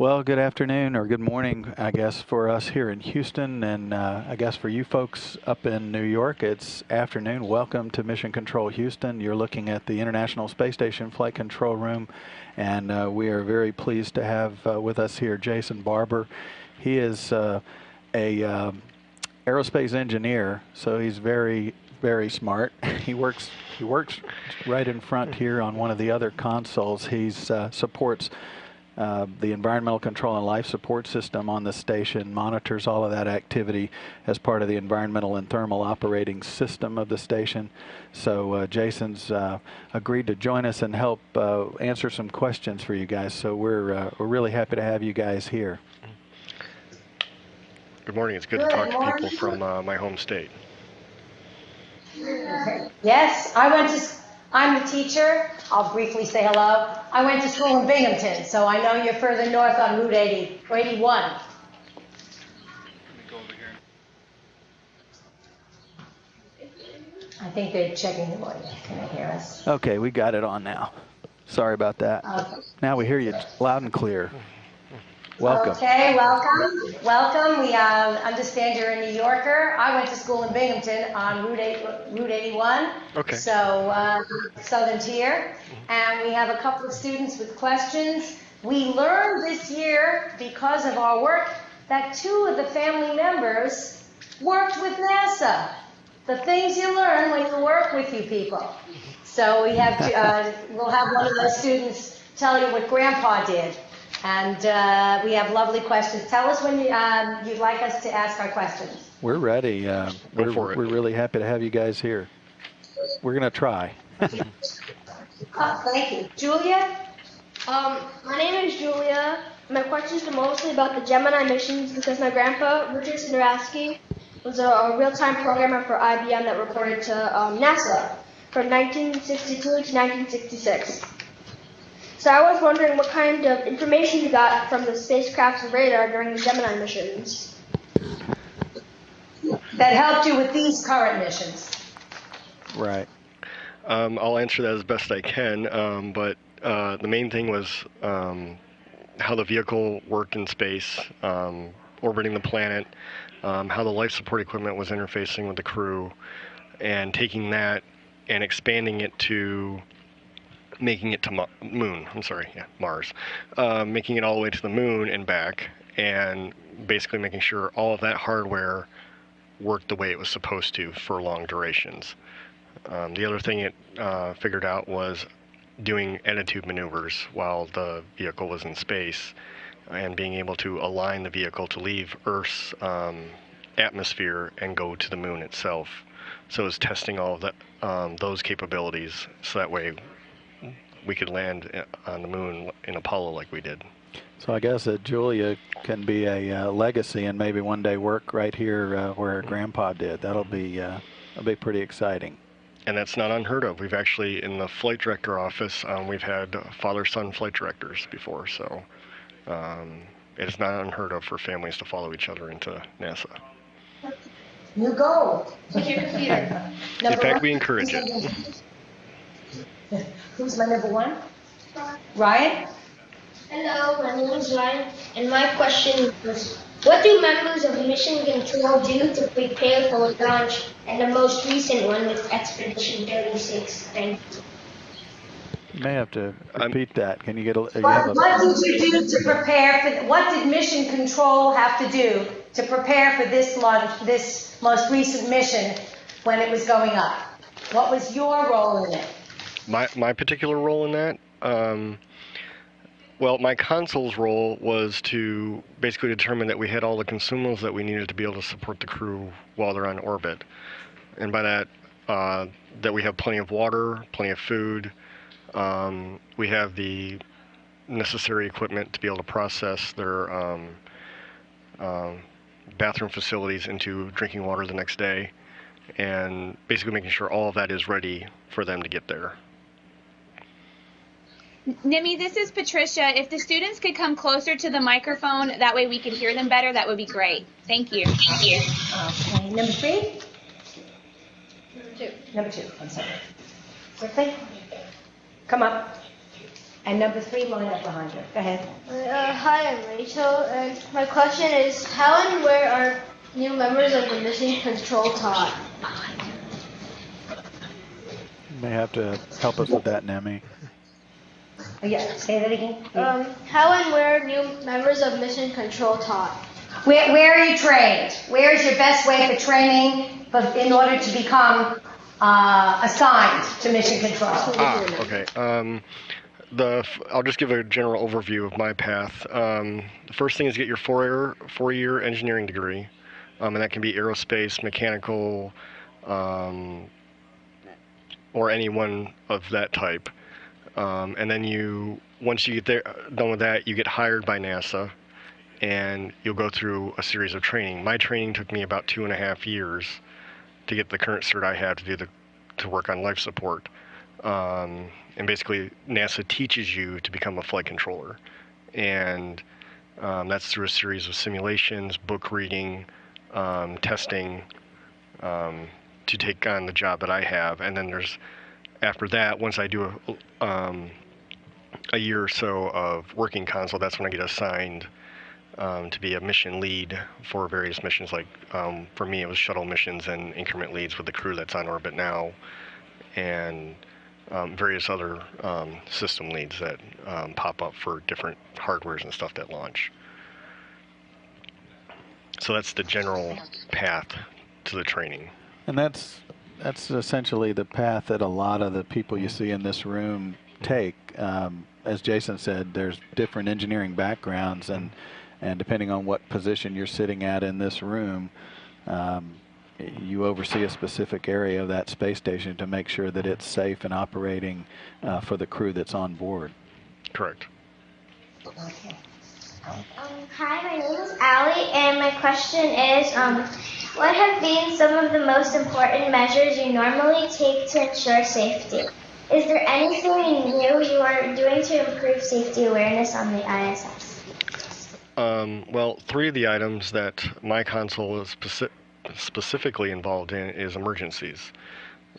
Well, good afternoon or good morning, I guess, for us here in Houston, and I guess for you folks up in New York, it's afternoon. Welcome to Mission Control Houston. You're looking at the International Space Station Flight Control Room, and we are very pleased to have with us here Jason Barber. He is a aerospace engineer, so he's very smart. He works right in front here on one of the other consoles. He's supports the environmental control and life support system on the station, monitors all of that activity as part of the environmental and thermal operating system of the station. So Jason's agreed to join us and help answer some questions for you guys. So we're really happy to have you guys here. Good morning. It's good to talk to people from my home state. Yes, I'm the teacher. I'll briefly say hello. I went to school in Binghamton, so I know you're further north on Route 80, or 81. Let me go over here. I think they're checking the audio. Can they hear us? Okay, we got it on now. Sorry about that. Okay. Now we hear you loud and clear. Welcome. Okay, welcome. Welcome. We understand you're a New Yorker. I went to school in Binghamton on Route 81. Okay. So Southern Tier. And we have a couple of students with questions. We learned this year, because of our work, that 2 of the family members worked with NASA. The things you learn when you work with you people. So we have we'll have one of those students tell you what Grandpa did. And we have lovely questions. Tell us when you'd like us to ask our questions. We're ready. We're really happy to have you guys here. We're going to try. Thank you. Julia? My name is Julia. My questions are mostly about the Gemini missions because my grandpa, Richard Snoraski, was a real-time programmer for IBM that reported to NASA from 1962 to 1966. So I was wondering what kind of information you got from the spacecraft's radar during the Gemini missions. That helped you with these current missions. Right. I'll answer that as best I can, but the main thing was how the vehicle worked in space, orbiting the planet, how the life support equipment was interfacing with the crew, and taking that and expanding it to making it to Mars, making it all the way to the moon and back, and basically making sure all of that hardware worked the way it was supposed to for long durations. The other thing it figured out was doing attitude maneuvers while the vehicle was in space and being able to align the vehicle to leave Earth's atmosphere and go to the moon itself. So it's testing all of that, those capabilities, so that way we could land on the moon in Apollo like we did. So I guess that Julia can be a legacy and maybe one day work right here where Grandpa did. That'll be pretty exciting. And that's not unheard of. We've actually, in the flight director office, we've had father-son flight directors before, so it is not unheard of for families to follow each other into NASA. You go. What's your computer? In fact, we encourage it. Who's my number 1? Ryan? Hello, my name is Ryan, and my question is, what do members of Mission Control do to prepare for launch and the most recent one with Expedition 36? Thank you. You may have to repeat that. Can you get a... What did you do to prepare for... What did Mission Control have to do to prepare for this launch, this most recent mission when it was going up? What was your role in it? My particular role in that? Well, my console's role was to basically determine that we had all the consumables that we needed to be able to support the crew while they're on orbit. And by that, that we have plenty of water, plenty of food. We have the necessary equipment to be able to process their bathroom facilities into drinking water the next day. And basically making sure all of that is ready for them to get there. Nimi, this is Patricia. If the students could come closer to the microphone, that way we could hear them better, that would be great. Thank you. Okay, number 3? Number 2. Number 2, I'm sorry. Quickly. Come up. And number 3, line up behind her. Go ahead. Hi, I'm Rachel, and my question is, how and where are new members of the mission control taught? You may have to help us with that, Nemi. Oh, yeah, say that again. How and where are new members of mission control taught? Where are you trained? Where is your best way for training in order to become assigned to mission control? Okay. I'll just give a general overview of my path. The first thing is get your four-year engineering degree, and that can be aerospace, mechanical, or any one of that type. And then once you get done with that, you get hired by NASA, and you'll go through a series of training. My training took me about 2.5 years to get the current cert I have to work on life support. And basically, NASA teaches you to become a flight controller, and that's through a series of simulations, book reading, testing, to take on the job that I have. And then after that, once I do a year or so of working console, that's when I get assigned to be a mission lead for various missions. Like for me, it was shuttle missions and increment leads with the crew that's on orbit now, and various other system leads that pop up for different hardwares and stuff that launch. So that's the general path to the training. And that's essentially the path that a lot of the people you see in this room take. As Jason said, there's different engineering backgrounds, and depending on what position you're sitting at in this room, you oversee a specific area of that space station to make sure that it's safe and operating for the crew that's on board. Correct. Okay. Hi, my name is Allie, and my question is, what have been some of the most important measures you normally take to ensure safety? Is there anything new you are doing to improve safety awareness on the ISS? Well, 3 of the items that my console is specifically involved in is emergencies.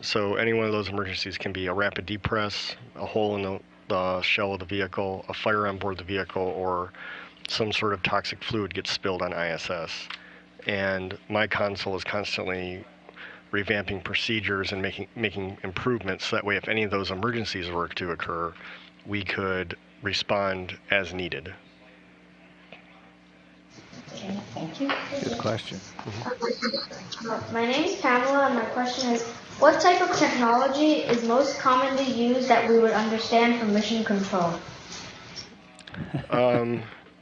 So any one of those emergencies can be a rapid depress, a hole in the shell of the vehicle, a fire on board the vehicle, or some sort of toxic fluid gets spilled on ISS. And my console is constantly revamping procedures and making improvements, so that way if any of those emergencies were to occur, we could respond as needed. Okay, thank you. Good question. My name is Pamela, and my question is, what type of technology is most commonly used that we would understand from mission control?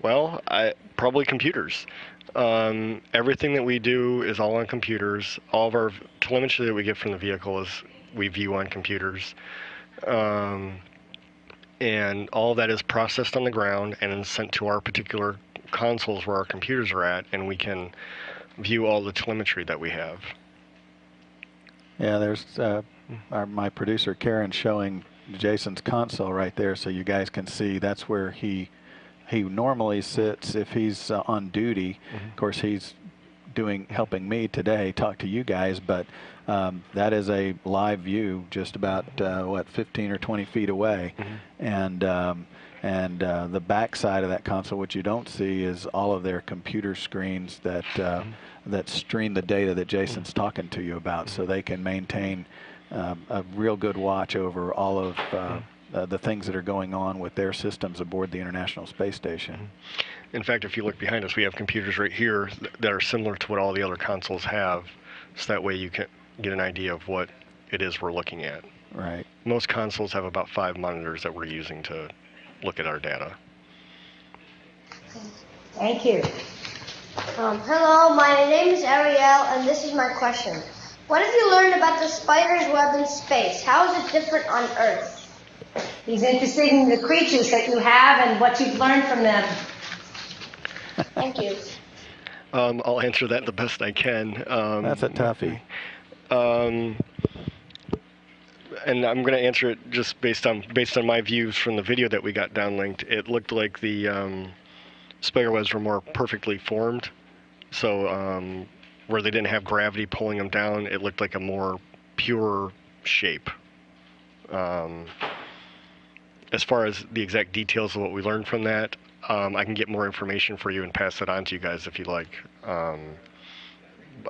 Well, probably computers. Everything that we do is all on computers. All of our telemetry that we get from the vehicle we view on computers. And all that is processed on the ground and then sent to our particular consoles where our computers are at, and we can view all the telemetry that we have. Yeah, there's my producer Karen showing Jason's console right there, so you guys can see that's where he normally sits if he's on duty. Of course, he's helping me today talk to you guys, but that is a live view just about 15 or 20 feet away. And the back side of that console, what you don't see, is all of their computer screens that stream the data that Jason's talking to you about, so they can maintain a real good watch over all of the things that are going on with their systems aboard the International Space Station. In fact, if you look behind us, we have computers right here that are similar to what all the other consoles have, so that way you can get an idea of what it is we're looking at. Right. Most consoles have about 5 monitors that we're using to look at our data. Thank you. Hello, my name is Ariel, and this is my question. What have you learned about the spider's web in space? How is it different on Earth? He's interested in the creatures that you have and what you've learned from them. Thank you. I'll answer that the best I can. That's a toughie. And I'm going to answer it just based on my views from the video that we got downlinked. It looked like the spider webs were more perfectly formed. So where they didn't have gravity pulling them down, it looked like a more pure shape. as far as the exact details of what we learned from that, I can get more information for you and pass it on to you guys if you'd like.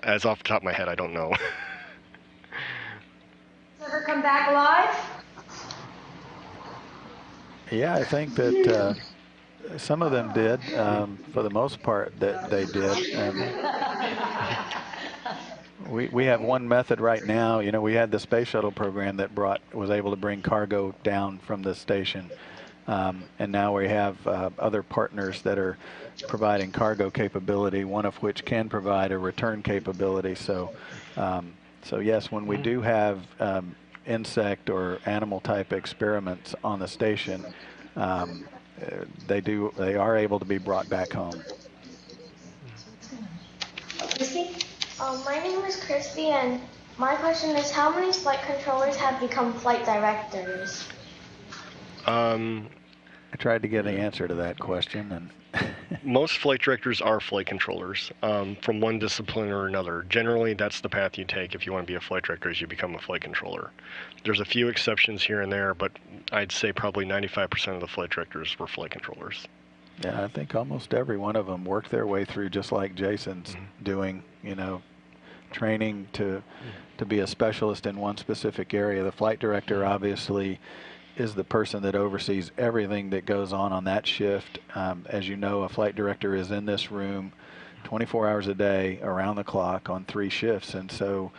As off the top of my head, I don't know. Ever come back alive? Yeah, I think that some of them did. For the most part, that they did. We have one method right now. You know, we had the space shuttle program that was able to bring cargo down from the station, and now we have other partners that are providing cargo capability. One of which can provide a return capability. So yes, when we do have insect or animal type experiments on the station, they are able to be brought back home. Christy? My name is Christy, and my question is, how many flight controllers have become flight directors? I tried to get an answer to that question, and most flight directors are flight controllers from one discipline or another. Generally, that's the path you take if you want to be a flight director, is you become a flight controller. There's a few exceptions here and there, but I'd say probably 95% of the flight directors were flight controllers. Yeah, I think almost every one of them worked their way through, just like Jason's doing, you know, training to be a specialist in one specific area. The flight director obviously is the person that oversees everything that goes on that shift. As you know, a flight director is in this room 24 hours a day, around the clock, on 3 shifts, and so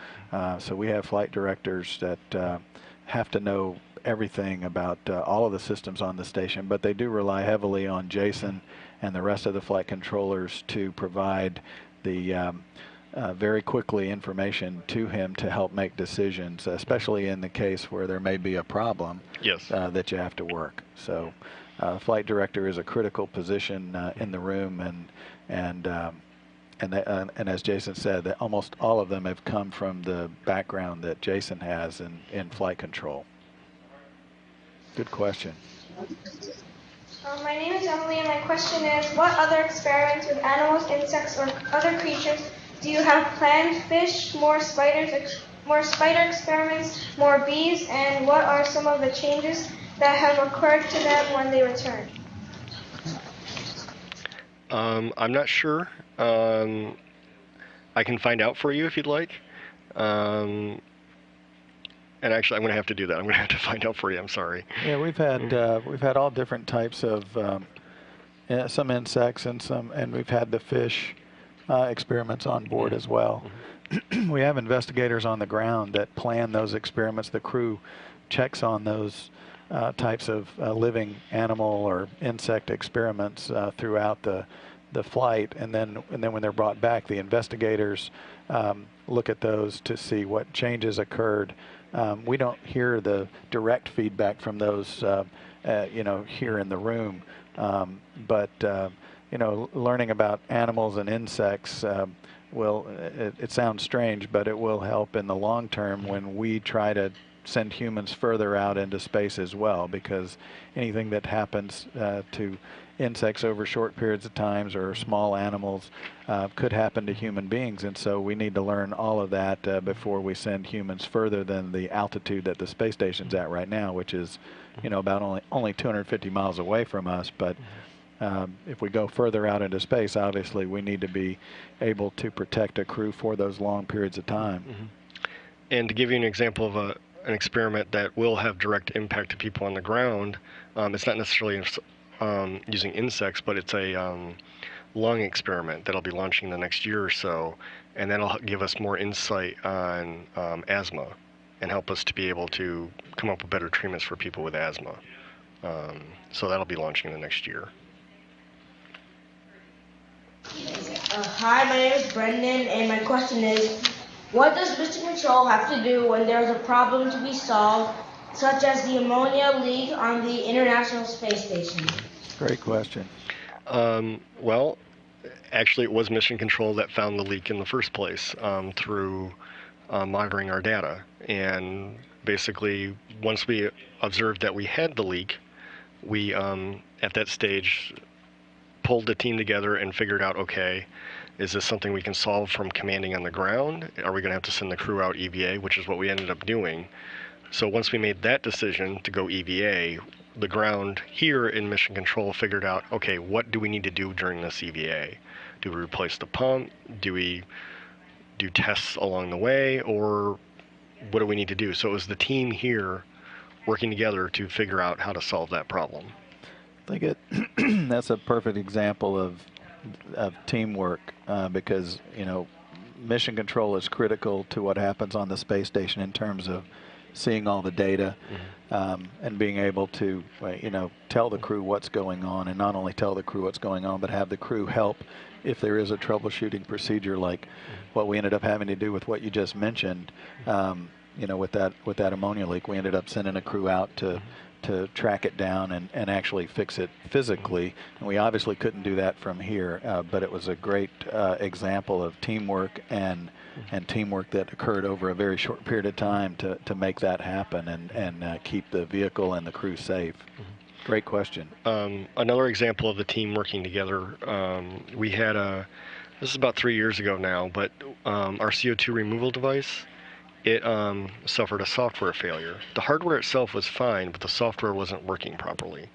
we have flight directors that have to know everything about all of the systems on the station, but they do rely heavily on Jason and the rest of the flight controllers to provide the very quickly information to him to help make decisions, especially in the case where there may be a problem. Yes. That you have to work. So flight director is a critical position in the room, and as Jason said, that almost all of them have come from the background that Jason has in flight control. Good question. My name is Emily, and my question is, what other experiments with animals, insects, or other creatures do you have planned? Fish, more spider experiments, more bees, and what are some of the changes that have occurred to them when they return? I'm not sure. I can find out for you if you'd like. And actually, I'm going to have to do that. I'm going to have to find out for you. I'm sorry. Yeah, we've had all different types of some insects and we've had the fish experiments on board as well. We have investigators on the ground that plan those experiments. The crew checks on those types of living animal or insect experiments throughout the flight, and then when they're brought back, the investigators look at those to see what changes occurred. We don't hear the direct feedback from those, here in the room, but learning about animals and insects it sounds strange, but it will help in the long term when we try to send humans further out into space as well, because anything that happens to insects over short periods of times or small animals could happen to human beings, and so we need to learn all of that before we send humans further than the altitude that the space station's at right now, which is about only 250 miles away from us. But if we go further out into space, obviously we need to be able to protect a crew for those long periods of time. And to give you an example of an experiment that will have direct impact to people on the ground, it's not necessarily using insects, but it's a lung experiment that'll be launching the next year or so, and that'll give us more insight on asthma and help us to be able to come up with better treatments for people with asthma. So that'll be launching in the next year. Hi, my name is Brendan, and my question is, what does Mission Control have to do when there's a problem to be solved, such as the ammonia leak on the International Space Station? Great question. Well, actually, it was Mission Control that found the leak in the first place through monitoring our data. And basically, once we observed that we had the leak, we, at that stage, pulled the team together and figured out, okay, is this something we can solve from commanding on the ground? Are we going to have to send the crew out EVA, which is what we ended up doing. So once we made that decision to go EVA, the ground here in Mission Control figured out, okay, what do we need to do during this EVA? Do we replace the pump? Do we do tests along the way? Or what do we need to do? So it was the team here working together to figure out how to solve that problem. I think that's a perfect example of teamwork because, you know, mission control is critical to what happens on the space station in terms of seeing all the data and being able to, you know, tell the crew what's going on, and not only tell the crew what's going on, but have the crew help if there is a troubleshooting procedure like what we ended up having to do with what you just mentioned. You know, with that ammonia leak, we ended up sending a crew out to track it down and actually fix it physically. And we obviously couldn't do that from here, but it was a great example of teamwork and teamwork that occurred over a very short period of time to make that happen and keep the vehicle and the crew safe. Great question. Another example of the team working together, we had this is about 3 years ago now, but our CO2 removal device, it suffered a software failure. The hardware itself was fine, but the software wasn't working properly.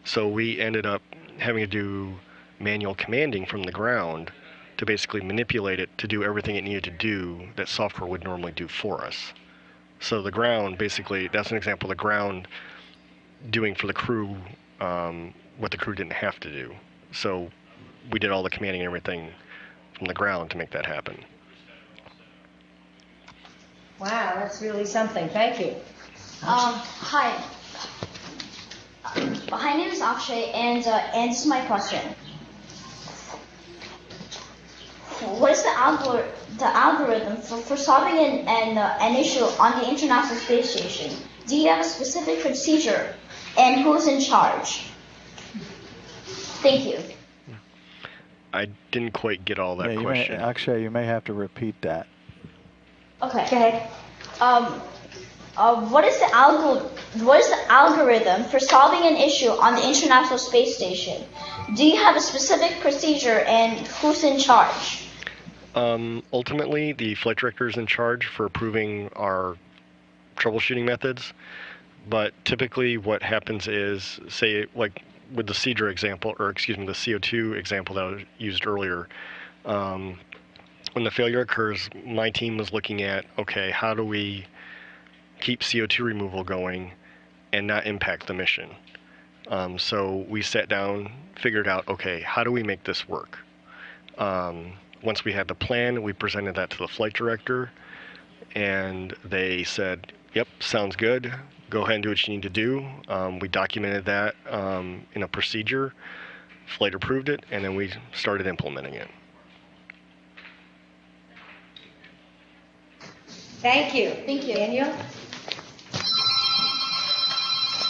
So we ended up having to do manual commanding from the ground to basically manipulate it to do everything it needed to do that software would normally do for us. So the ground, basically, that's an example of the ground doing for the crew what the crew didn't have to do. So we did all the commanding and everything from the ground to make that happen. Wow, that's really something. Thank you. Hi. My name is Akshay, and this is my question. What is the algorithm for solving an issue on the International Space Station? Do you have a specific procedure, and who's in charge? Thank you. I didn't quite get all that question. Akshay, you may have to repeat that. Okay. Go ahead. What is the algorithm for solving an issue on the International Space Station? Do you have a specific procedure, and who's in charge? Ultimately, the flight director is in charge for approving our troubleshooting methods. But typically, what happens is, say, like with the CEDRA example, or excuse me, the CO2 example that I used earlier. When the failure occurs, my team was looking at, okay, how do we keep CO2 removal going and not impact the mission? So we sat down, figured out, okay, how do we make this work? Once we had the plan, we presented that to the flight director, and they said, yep, sounds good. Go ahead and do what you need to do. We documented that in a procedure. Flight approved it, and then we started implementing it. Thank you. Thank you. Daniel?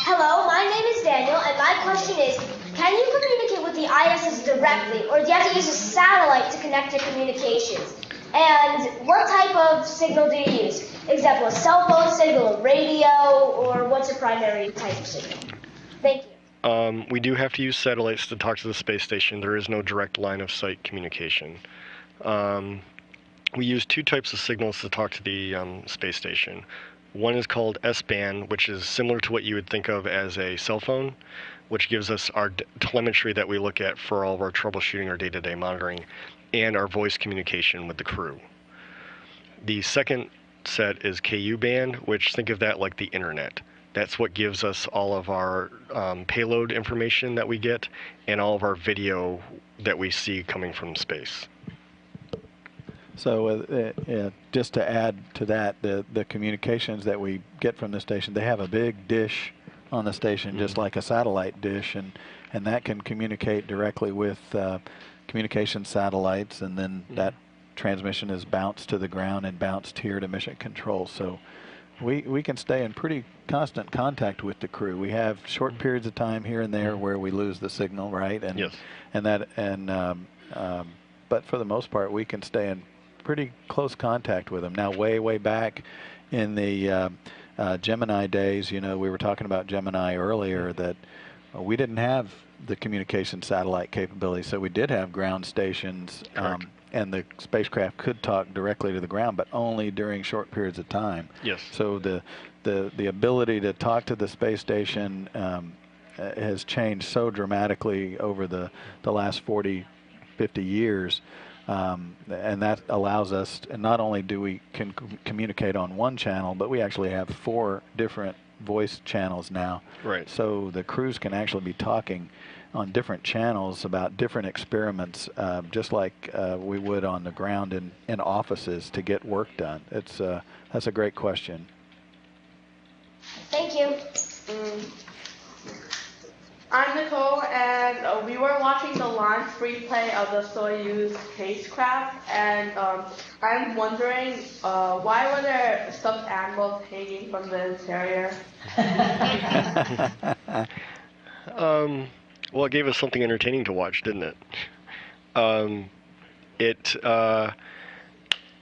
Hello, my name is Daniel, and my question is, can you communicate with the ISS directly, or do you have to use a satellite to connect your communications? And what type of signal do you use? Example, a cell phone signal, a radio, or what's your primary type of signal? Thank you. We do have to use satellites to talk to the space station. There is no direct line of sight communication. We use two types of signals to talk to the space station. One is called S-band, which is similar to what you would think of as a cell phone, which gives us our telemetry that we look at for all of our troubleshooting or day-to-day monitoring, and our voice communication with the crew. The second set is KU band, which think of that like the internet. That's what gives us all of our payload information that we get and all of our video that we see coming from space. So just to add to that, the communications that we get from the station, they have a big dish on the station, just like a satellite dish, and that can communicate directly with communication satellites, and then that transmission is bounced to the ground and bounced here to mission control. So we can stay in pretty constant contact with the crew. We have short periods of time here and there where we lose the signal, right? And yes. But for the most part, we can stay in pretty close contact with them. Now, way back in the Gemini days, you know, we were talking about Gemini earlier, that we didn't have the communication satellite capability, so we did have ground stations, and the spacecraft could talk directly to the ground, but only during short periods of time. Yes. So the ability to talk to the space station has changed so dramatically over the last 40, 50 years. And that allows us, and not only do we can communicate on one channel, but we actually have 4 different voice channels now. Right. So the crews can actually be talking on different channels about different experiments, just like we would on the ground in offices to get work done. That's a great question. Thank you. I'm Nicole, and we were watching the launch replay of the Soyuz spacecraft, and I'm wondering why were there stuffed animals hanging from the interior? Well, it gave us something entertaining to watch, didn't it? That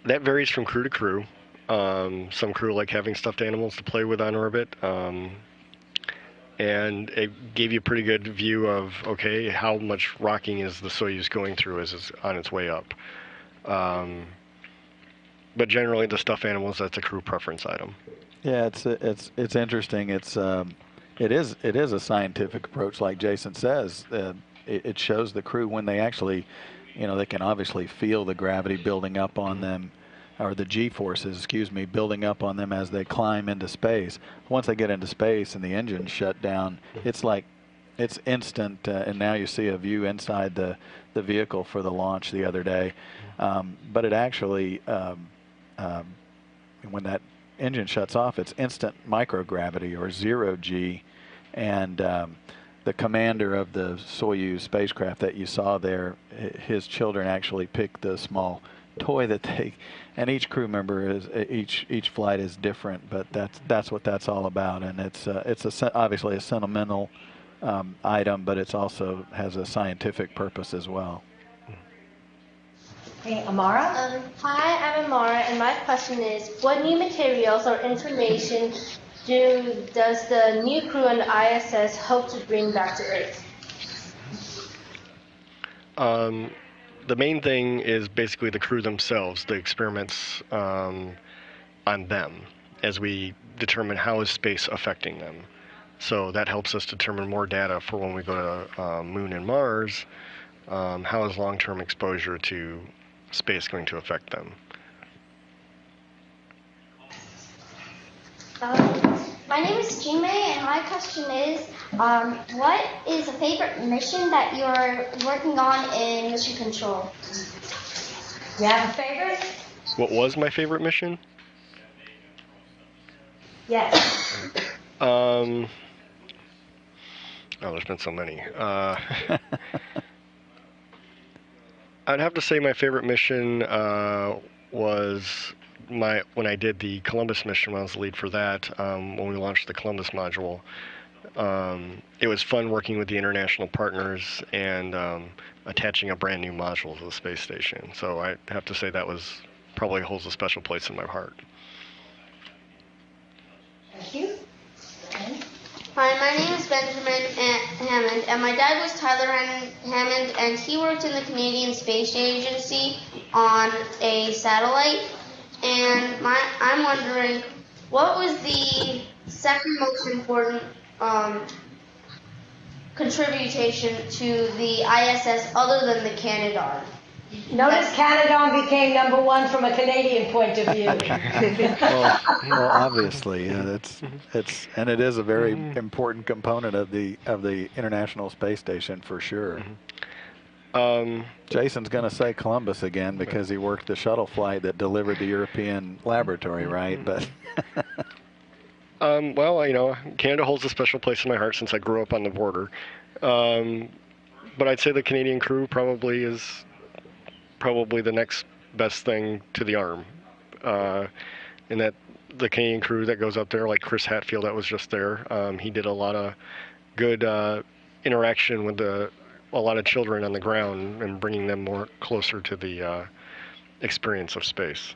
varies from crew to crew. Some crew like having stuffed animals to play with on orbit. And it gave you a pretty good view of, okay, how much rocking is the Soyuz going through as it's on its way up. But generally, the stuffed animals, that's a crew preference item. Yeah, it's interesting. It is a scientific approach, like Jason says. It shows the crew when they actually, they can obviously feel the gravity building up on them, or the G-forces, excuse me, building up on them as they climb into space. Once they get into space and the engines shut down, it's instant, and now you see a view inside the vehicle for the launch the other day. But it actually, when that engine shuts off, it's instant microgravity, or 0G, and the commander of the Soyuz spacecraft that you saw there, his children actually picked the small toy that and each crew member each flight is different, but that's what that's all about. And it's obviously a sentimental item, but it's also has a scientific purpose as well. Okay, Amara? Hi, I'm Amara, and my question is, what new materials or information does the new crew on the ISS hope to bring back to Earth? The main thing is basically the crew themselves, the experiments on them, as we determine how is space affecting them. So that helps us determine more data for when we go to Moon and Mars. How is long-term exposure to space going to affect them? My name is Jime, and my question is, what is a favorite mission that you're working on in Mission Control? You have a favorite? What was my favorite mission? Yes. Oh, there's been so many. I'd have to say my favorite mission was when I did the Columbus mission, when I was the lead for that, when we launched the Columbus module. It was fun working with the international partners and attaching a brand new module to the space station. So I have to say that probably holds a special place in my heart. Thank you. Hi, my name is Benjamin Hammond, and my dad was Tyler Hammond, and he worked in the Canadian Space Agency on a satellite. And I'm wondering, what was the second most important contribution to the ISS other than the Canadarm? Notice Canadarm became #1 from a Canadian point of view. well, obviously, and it is a very important component of the International Space Station for sure. Jason's going to say Columbus again because he worked the shuttle flight that delivered the European laboratory, right? But well, Canada holds a special place in my heart since I grew up on the border. But I'd say the Canadian crew probably is the next best thing to the arm. In that the Canadian crew that goes up there, like Chris Hatfield that was just there, he did a lot of good interaction with a lot of children on the ground and bringing them more closer to the experience of space.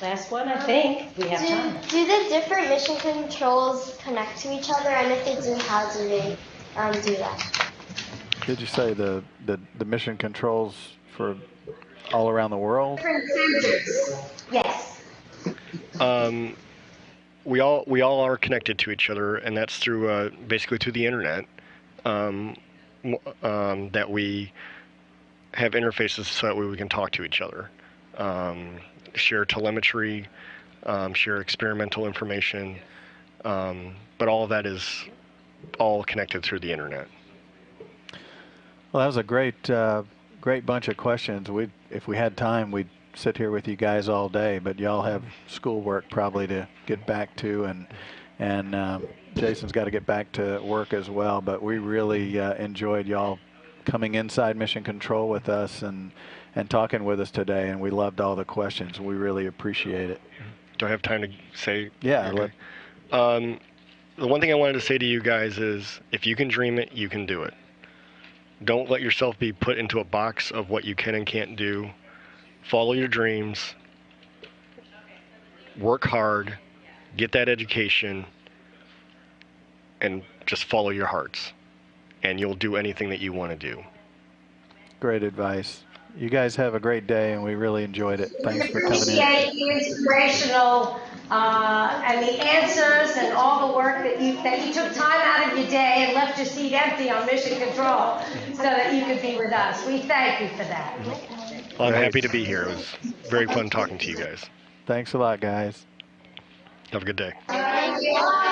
Last one, I think. We have time. Do the different mission controls connect to each other? And if they do, how do they do that? Did you say the mission controls for all around the world? Different sensors. Yes. We all are connected to each other, and that's through basically through the internet. That we have interfaces so that way we can talk to each other, share telemetry, share experimental information, but all of that is all connected through the internet. Well, that was a great bunch of questions. If we had time, we'd sit here with you guys all day, but y'all have schoolwork probably to get back to, and Jason's got to get back to work as well. But we really enjoyed y'all coming inside Mission Control with us and talking with us today, and we loved all the questions. We really appreciate it. Do I have time to say? Yeah. Okay. The one thing I wanted to say to you guys is, if you can dream it, you can do it. Don't let yourself be put into a box of what you can and can't do. Follow your dreams. Work hard. Get that education. And just follow your hearts. And you'll do anything that you want to do. Great advice. You guys have a great day, and we really enjoyed it. Thanks for coming in. Appreciate the inspirational and the answers and all the work that you took time out of your day and left your seat empty on Mission Control so that you could be with us. We thank you for that. Well, I'm happy to be here. It was very fun talking to you guys. Thanks a lot, guys. Have a good day. Thank you.